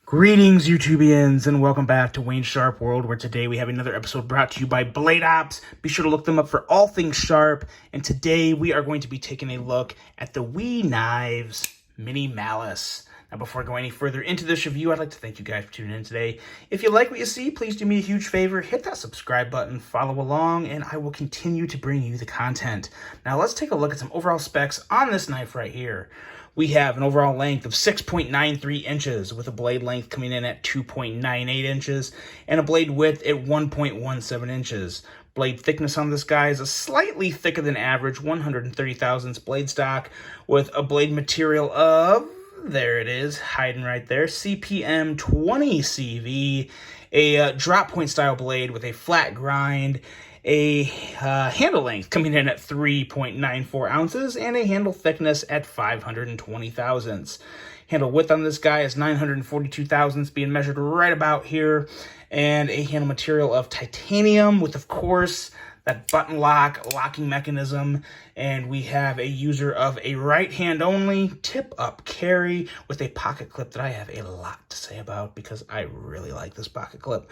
Greetings, YouTubians, and welcome back to Wayne Sharp World, where today we have another episode brought to you by Blade Ops. Be sure to look them up for all things sharp, and today we are going to be taking a look at the Wee Knives Mini Malice. Now, before I go any further into this review, I'd like to thank you guys for tuning in today. If you like what you see, please do me a huge favor, hit that subscribe button, follow along, and I will continue to bring you the content. Now, let's take a look at some overall specs on this knife right here. We have an overall length of 6.93 inches with a blade length coming in at 2.98 inches and a blade width at 1.17 inches. Blade thickness on this guy is a slightly thicker than average 130 thousandths blade stock with a blade material of, there it is, hiding right there, CPM 20 CV, a drop point style blade with a flat grind, a handle length coming in at 3.94 ounces, and a handle thickness at 520 thousandths. Handle width on this guy is 942 thousandths, being measured right about here, and a handle material of titanium with, of course, that button locking mechanism, and we have a user of a right hand only tip up carry with a pocket clip that I have a lot to say about because I really like this pocket clip.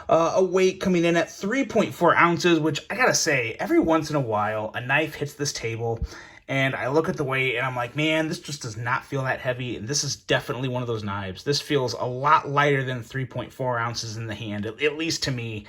A weight coming in at 3.4 ounces, which I gotta say, every once in a while a knife hits this table and I look at the weight and I'm like, man, this just does not feel that heavy. And this is definitely one of those knives. This feels a lot lighter than 3.4 ounces in the hand, at least to me.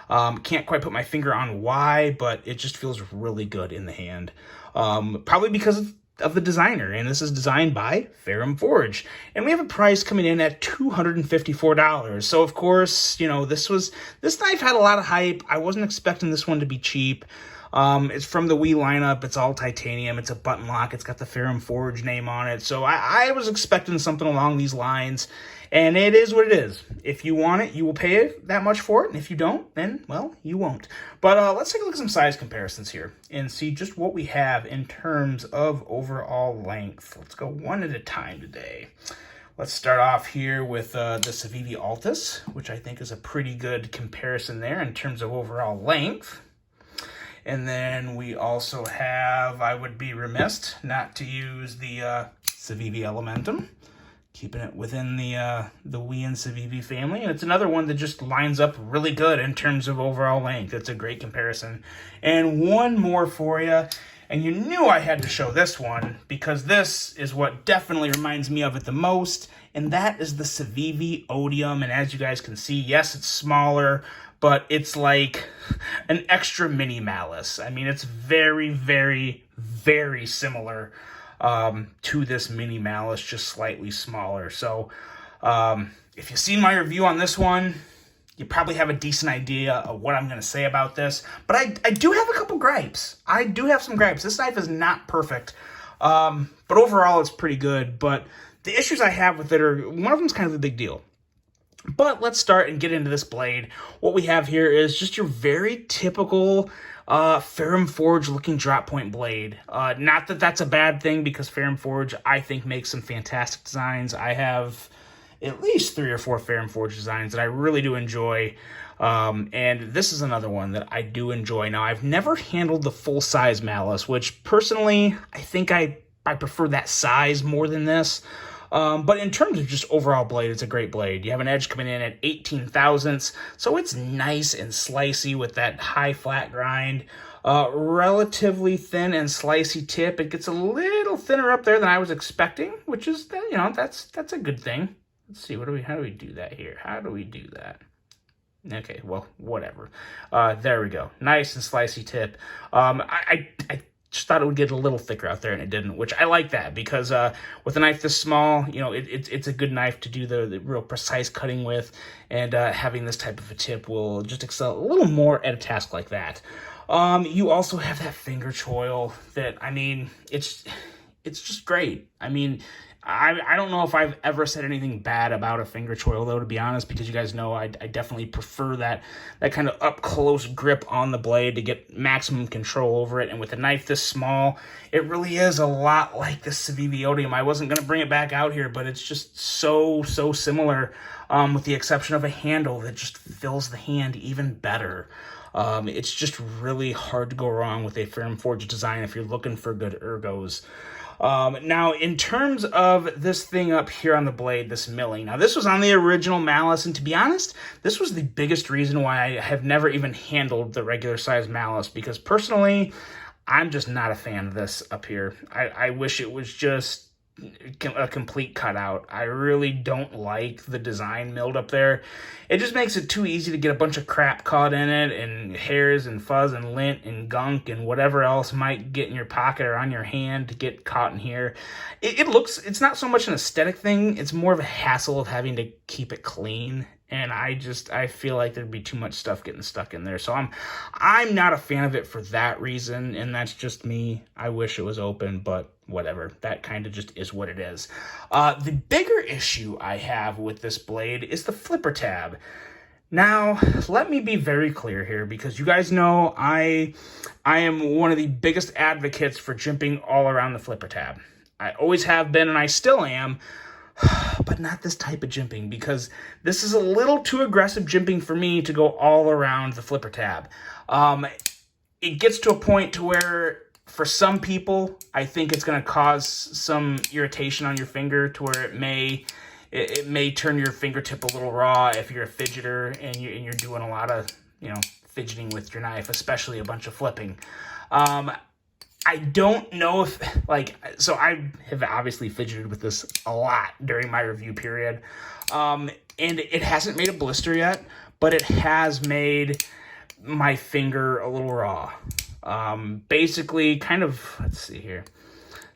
Can't quite put my finger on why, but it just feels really good in the hand. Probably because of the designer, and this is designed by Ferrum Forge. And we have a price coming in at $254. So of course, you know, this knife had a lot of hype. I wasn't expecting this one to be cheap. It's from the Wii lineup. It's all titanium. It's a button lock. It's got the Ferrum Forge name on it. So I was expecting something along these lines. And it is what it is. If you want it, you will pay it that much for it. And if you don't, then, well, you won't. But let's take a look at some size comparisons here and see just what we have in terms of overall length. Let's go one at a time today. Let's start off here with the Civivi Altus, which I think is a pretty good comparison there in terms of overall length. And then we also have, I would be remiss not to use the Civivi Elementum, keeping it within the Wii and Civivi family. And it's another one that just lines up really good in terms of overall length. It's a great comparison. And one more for you. And you knew I had to show this one because this is what definitely reminds me of it the most. And that is the Civivi Odium. And as you guys can see, yes, it's smaller, but it's like an extra Mini Malice. I mean, it's very, very, very similar to this Mini Malice, just slightly smaller. So if you've seen my review on this one, you probably have a decent idea of what I'm going to say about this. But I do have a couple gripes. I do have some gripes. This knife is not perfect, but overall it's pretty good. But the issues I have with it are, one of them is kind of a big deal. But let's start and get into this blade. What we have here is just your very typical Ferrum Forge looking drop point blade. Not that that's a bad thing, because Ferrum Forge, I think, makes some fantastic designs. I have at least 3 or 4 Ferrum Forge designs that I really do enjoy. And this is another one that I do enjoy. Now, I've never handled the full-size Malice, which personally, I think I prefer that size more than this. But in terms of just overall blade, it's a great blade. You have an edge coming in at 18 thousandths, so it's nice and slicey with that high flat grind. Relatively thin and slicey tip. It gets a little thinner up there than I was expecting, which is, you know, that's a good thing. Let's see, how do we do that here? How do we do that? Okay, well, whatever. There we go. Nice and slicey tip. I just thought it would get a little thicker out there, and it didn't, which I like that, because with a knife this small, you know, it's a good knife to do the real precise cutting with, and having this type of a tip will just excel a little more at a task like that. You also have that finger choil that, I mean, it's just great. I mean, I don't know if I've ever said anything bad about a finger choil, though, to be honest, because you guys know I definitely prefer that kind of up-close grip on the blade to get maximum control over it. And with a knife this small, it really is a lot like the Civivi Odium. I wasn't going to bring it back out here, but it's just so similar, with the exception of a handle that just fills the hand even better. It's just really hard to go wrong with a Ferrum Forge design if you're looking for good ergos. Now, in terms of this thing up here on the blade, this milling, now this was on the original Malice, and to be honest, this was the biggest reason why I have never even handled the regular size Malice, because personally, I'm just not a fan of this up here. I wish it was just a complete cutout. I really don't like the design milled up there. It just makes it too easy to get a bunch of crap caught in it, and hairs and fuzz and lint and gunk and whatever else might get in your pocket or on your hand to get caught in here. It's not so much an aesthetic thing, it's more of a hassle of having to keep it clean. And I feel like there'd be too much stuff getting stuck in there. So I'm not a fan of it for that reason, and that's just me. I wish it was open, but whatever. That kind of just is what it is. The bigger issue I have with this blade is the flipper tab. Now, let me be very clear here, because you guys know I am one of the biggest advocates for jimping all around the flipper tab. I always have been, and I still am. But not this type of jimping, because this is a little too aggressive jimping for me to go all around the flipper tab. It gets to a point to where, for some people, I think it's going to cause some irritation on your finger, to where it may turn your fingertip a little raw if you're a fidgeter and you're doing a lot of, fidgeting with your knife, especially a bunch of flipping. I don't know if, so I have obviously fidgeted with this a lot during my review period, and it hasn't made a blister yet, but it has made my finger a little raw. Basically, kind of, let's see here.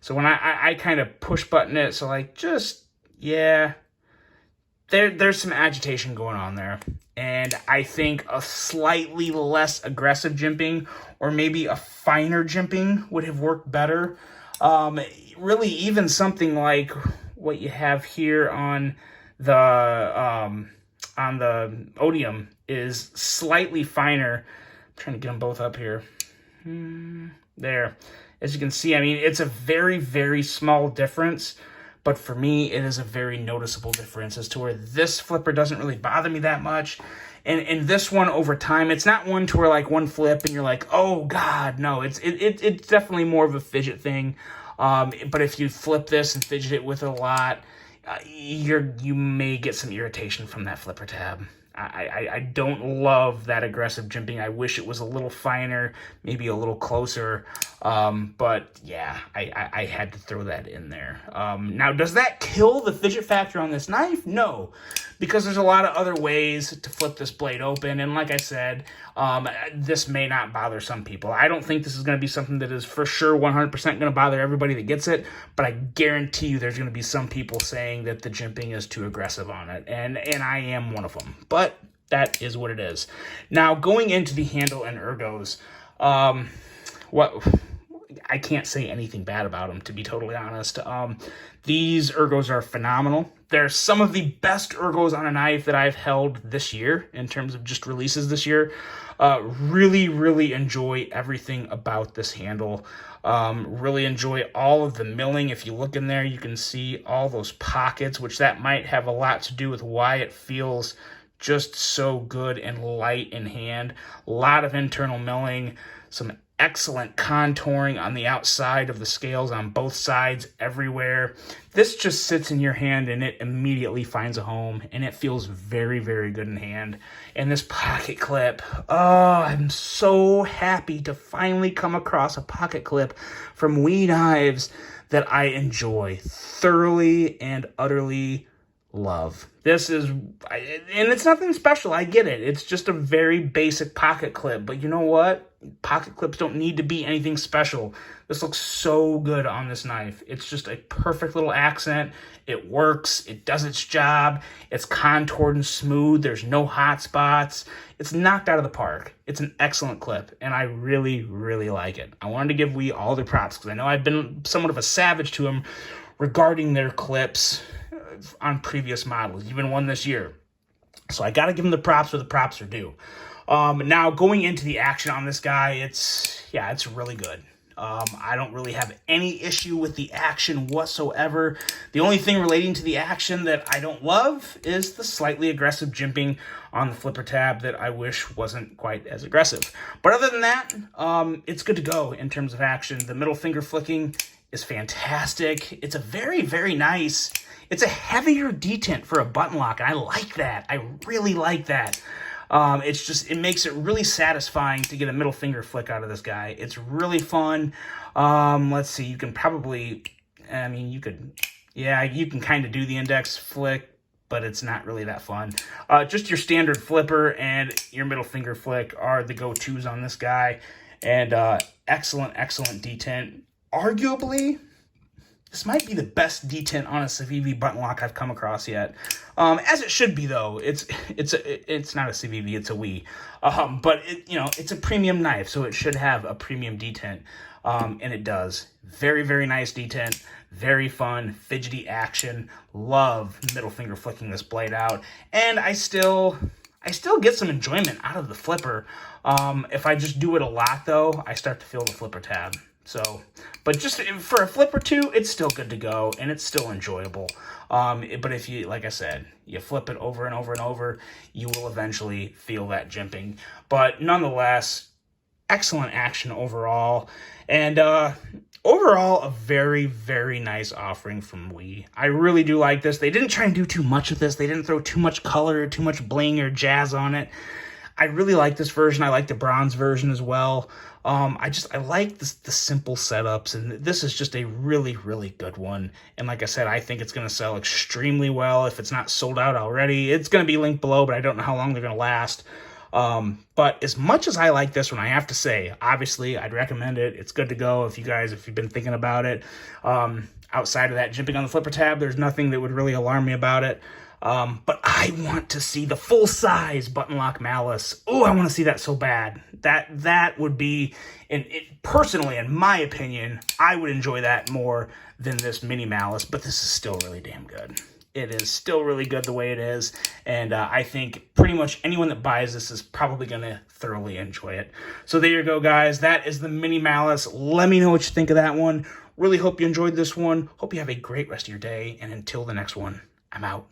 So when I kind of push button it, so there's some agitation going on there. And I think a slightly less aggressive jimping, or maybe a finer jimping, would have worked better. Really, even something like what you have here on the Odium is slightly finer. I'm trying to get them both up here. There. As you can see, I mean, it's a very, very small difference. But for me, it is a very noticeable difference, as to where this flipper doesn't really bother me that much. And this one, over time, it's not one to where one flip and you're like, oh God, no. It's definitely more of a fidget thing. But if you flip this and fidget it with it a lot, you may get some irritation from that flipper tab. I don't love that aggressive jimping. I wish it was a little finer, maybe a little closer. But yeah, I had to throw that in there. Now, does that kill the fidget factor on this knife? No, because there's a lot of other ways to flip this blade open. And like I said, this may not bother some people. I don't think this is going to be something that is for sure 100% going to bother everybody that gets it. But I guarantee you there's going to be some people saying that the jimping is too aggressive on it. And I am one of them. But that is what it is. Now, going into the handle and ergos, I can't say anything bad about them, to be totally honest. These ergos are phenomenal. They're some of the best ergos on a knife that I've held this year, in terms of just releases this year. Really, really enjoy everything about this handle. Really enjoy all of the milling. If you look in there, you can see all those pockets, which that might have a lot to do with why it feels just so good and light in hand. A lot of internal milling, some excellent contouring on the outside of the scales on both sides, everywhere. This just sits in your hand and it immediately finds a home, and it feels very, very good in hand. And this pocket clip, oh, I'm so happy to finally come across a pocket clip from WE Knives that I enjoy thoroughly and utterly love. This is, and it's nothing special, I get it. It's just a very basic pocket clip, but you know what? Pocket clips don't need to be anything special. This looks so good on this knife. It's just a perfect little accent. It works. It does its job. It's contoured and smooth. There's no hot spots. It's knocked out of the park. It's an excellent clip, and I really, really like it. I wanted to give WE all their props, because I know I've been somewhat of a savage to them regarding their clips on previous models, even one this year. So I got to give them the props where the props are due. Now, going into the action on this guy, it's really good. I don't really have any issue with the action whatsoever. The only thing relating to the action that I don't love is the slightly aggressive jimping on the flipper tab that I wish wasn't quite as aggressive. But other than that, it's good to go in terms of action. The middle finger flicking is fantastic. It's a very, very nice, it's a heavier detent for a button lock, and I like that. I really like that. It makes it really satisfying to get a middle finger flick out of this guy. It's really fun. Let's see, you can probably, you can kind of do the index flick, but it's not really that fun. Just your standard flipper and your middle finger flick are the go-tos on this guy. And excellent detent. Arguably, this might be the best detent on a CVV button lock I've come across yet. As it should be, though. It's not a CVV, it's a Wii. But it's a premium knife, so it should have a premium detent. And it does. Very, very nice detent. Very fun, fidgety action. Love middle finger flicking this blade out. And I still get some enjoyment out of the flipper. If I just do it a lot, though, I start to feel the flipper tab. So, but just for a flip or two, it's still good to go, and it's still enjoyable. But if you, like I said, you flip it over and over and over, you will eventually feel that jimping. But nonetheless, excellent action overall. And overall, a very, very nice offering from Wii. I really do like this. They didn't try and do too much with this. They didn't throw too much color, too much bling or jazz on it. I really like this version. I like the bronze version as well. I like the simple setups, and this is just a really, really good one. And like I said, I think it's going to sell extremely well. If it's not sold out already, it's going to be linked below, but I don't know how long they're going to last. But as much as I like this one, I have to say, obviously, I'd recommend it. It's good to go if you've been thinking about it. Outside of that jimping on the flipper tab, there's nothing that would really alarm me about it. But I want to see the full-size button lock Malice. Oh, I want to see that so bad. That would be, personally, in my opinion, I would enjoy that more than this Mini Malice, but this is still really damn good. It is still really good the way it is, and I think pretty much anyone that buys this is probably going to thoroughly enjoy it. So there you go, guys. That is the Mini Malice. Let me know what you think of that one. Really hope you enjoyed this one. Hope you have a great rest of your day, and until the next one, I'm out.